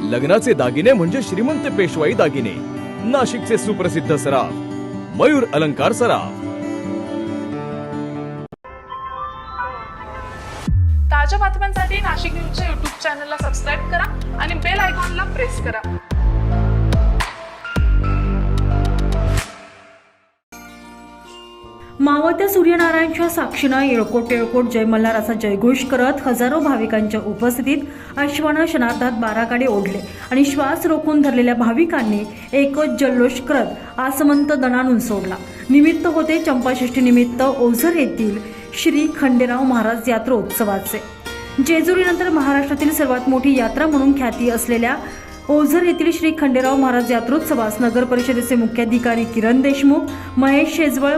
लग्नाचे दागिने म्हणजे श्रीमंत पेशवाई दागिने, नाशिकचे सुप्रसिद्ध सराफ मयूर अलंकार सराफ। ताज्या बातम्यांसाठी नाशिक न्यूजच्या YouTube चॅनलला सबस्क्राईब करा आणि बेल आयकॉनला प्रेस करा। मावळत्या सूर्यनारायणच्या साक्षीनं येळकोट येळकोट जय मल्हार असा जयघोष करत हजारो भाविकांच्या उपस्थितीत अश्वानं शनार्थात 12 गाडे ओढले आणि श्वास रोखून धरलेल्या भाविकांनी एकच जल्लोष करत आसमंत दणाणून सोडला। निमित्त होते चंपाषष्ठी निमित्त ओझर येथील श्री खंडेराव महाराज यात्रोत्सवाचे। जेजुरीनंतर महाराष्ट्रातील सर्वात मोठी यात्रा म्हणून ख्याती असलेल्या ओझर येथील श्री खंडेराव महाराज यात्रोत्सवास नगर परिषदेचे मुख्याधिकारी किरण देशमुख, महेश शेजवळ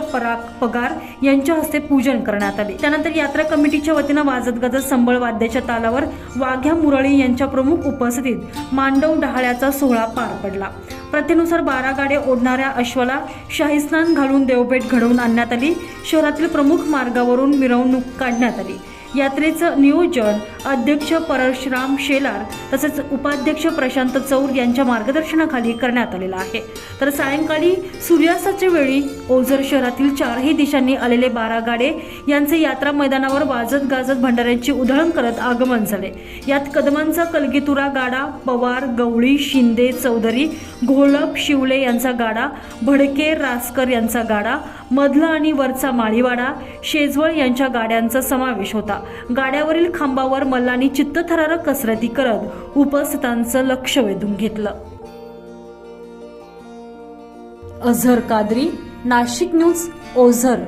पगार यांच्या हस्ते पूजन करण्यात आले। त्यानंतर यात्रा कमिटीच्या वतीनं वाजत गाजत संबळ वाद्याच्या तालावर वाघ्या मुरळी यांच्या प्रमुख उपस्थितीत मांडव डहाळ्याचा सोहळा पार पडला। प्रथेनुसार 12 गाडे ओढणाऱ्या अश्वाला शाही स्नान घालून देवभेट घडवून आणण्यात आली। शहरातील प्रमुख मार्गावरून मिरवणूक काढण्यात आली। यात्रेचं नियोजन अध्यक्ष परशुराम शेलार तसेच उपाध्यक्ष प्रशांत चौर यांच्या मार्गदर्शनाखाली करण्यात आलेला आहे। तर सायंकाळी सूर्यास्ताच्या वेळी ओझर शहरातील चारही दिशांनी आलेले 12 गाडे यांचे यात्रा मैदानावर वाजत गाजत भंडाऱ्यांची उधळण करत आगमन झाले। यात कदमांचा कलगीतुरा गाडा, पवार, गवळी, शिंदे, चौधरी, घोळप, शिवले यांचा गाडा, भडके, रासकर यांचा गाडा, मधला आणि वरचा माळीवाडा, शेजवळ यांच्या गाड्यांचा समावेश होता। गाड्यावरील खांबावर मल्लांनी चित्तथरारक कसरती करत उपस्थितांचं लक्ष वेधून घेतलं। अझहर कादरी, नाशिक न्यूज, ओझर।